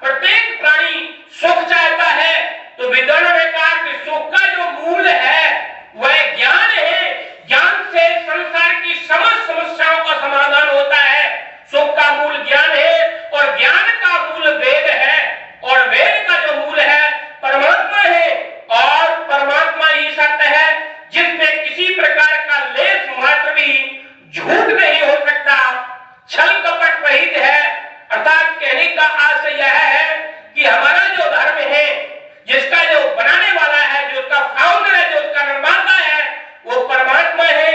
प्रत्येक प्राणी सुख चाहता है। तो विद्वानों ने कहा कि सुख का जो मूल है वह ज्ञान है। ज्ञान से संसार की समस्त समस्याओं का समाधान होता है। सुख का मूल ज्ञान है और ज्ञान का मूल वेद है और वेद का जो मूल है परमात्मा है और परमात्मा ही सत्य है जिसमें किसी प्रकार का लेस मात्र भी झूठ नहीं हो सकता, छल कपट रहित है। अर्थात कहने का आशय यह है कि हमारा जो धर्म है, जिसका जो बनाने वाला है, जो उसका फाउंडर है, जो उसका निर्माता है, वो परमात्मा है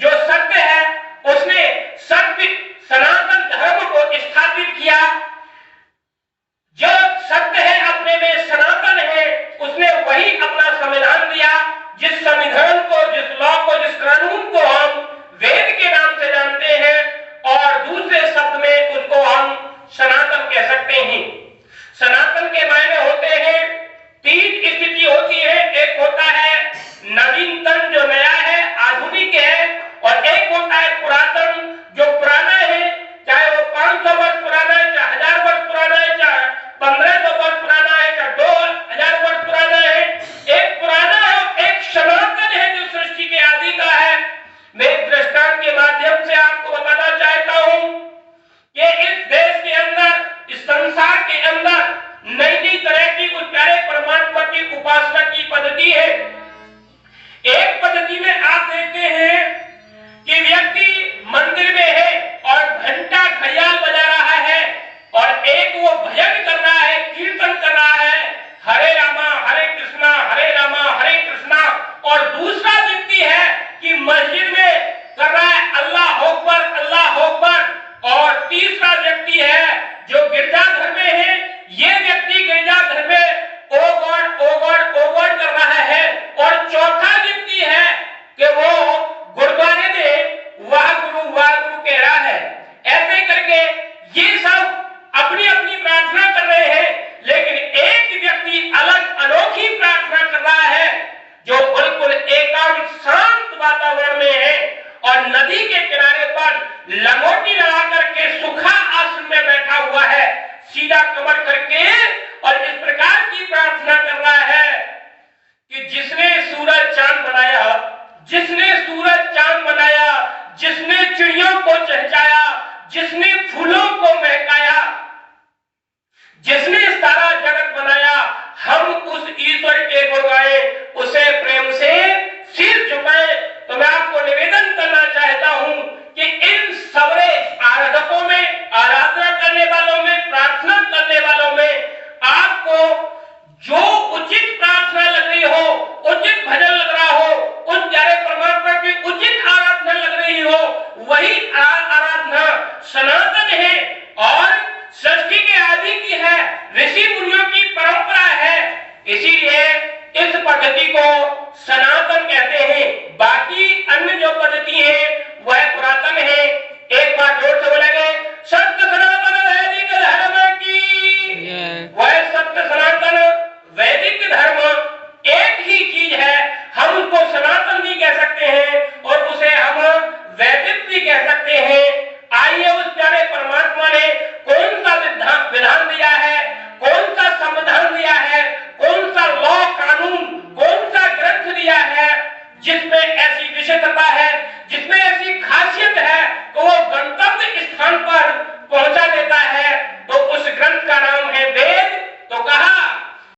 जो सत्य है। उसने सत्य सनातन धर्म को स्थापित किया। जो सत्य है अपने में सनातन है, उसने वही अपना संविधान दिया। जिस संविधान को, जिस लॉ को, जिस कानून को हम वेद के नाम से जानते हैं और दूसरे शब्द में उसको हम सनातन कह सकते हैं। सनातन के मायने होते हैं, तीन स्थिति होती है। एक होता है नवीनतम जो नया है, आधुनिक है, और एक होता है पुरातन जो पुराना है, चाहे वो 500 वर्ष पुराना है, चाहे 1000 वर्ष पुराना है, चाहे 1500 वर्ष पुराना है, चाहे 2000 वर्ष पुराना है। एक पुराना है, एक सनातन है जो सृष्टि के आदि का है। मैं एक दृष्टांत के माध्यम से आपको बताना चाहता हूं कि इस देश के अंदर, इस संसार के अंदर नई नई तरह की उस प्यारे परमात्मा की उपासना की पद्धति है। एक पद्धति में आप देखते हैं कि व्यक्ति मंदिर में है और घंटा घड़ियाल बजा रहा है और एक वो भजन कर रहा है, कीर्तन कर रहा है, हरे रामा हरे कृष्णा हरे रामा हरे कृष्णा। और दूसरा व्यक्ति है कि मस्जिद में कर रहा है अल्लाह अकबर अल्लाह अकबर। और तीसरा व्यक्ति है जो गिरजाघर में है, ये व्यक्ति गिरजाघर में ओ गॉड ओ गॉड ओ गॉड कर रहा है। और चौथा व्यक्ति है कि वो गुरुद्वारे में वाह गुरु कह रहा है। ऐसे करके ये सब अपनी अपनी प्रार्थना कर रहे हैं, लेकिन एक व्यक्ति अलग अनोखी प्रार्थना कर रहा है जो बिल्कुल एकांत शांत वातावरण में है और नदी के किनारे पर लंगोटी लगा करके सुखा आसन में बैठा हुआ है, सीधा कमर करके, और इस प्रकार की प्रार्थना कर रहा है कि जिसने सूरज चांद बनाया, जिसने सूरज चांद बनाया, जिसने चिड़ियों को चहचाया, जिसने फूलों को महकाया, जिसने सारा जगत बनाया, हम उस ईश्वर के गुण गाए, उसे प्रेम से सिर झुकाए। तो मैं आपको निवेदन करना चाहता हूं कि इन सबरे आराधकों में, आराधना करने वालों में, प्रार्थना करने वालों में आपको जो उचित प्रार्थना लग रही हो, उचित भजन लग रहा हो, उन प्यारे परमात्मा की उचित आराधना लग रही हो, वही आराधना सनातन है और सृष्टि के आदि की है। ऋषि मुनियों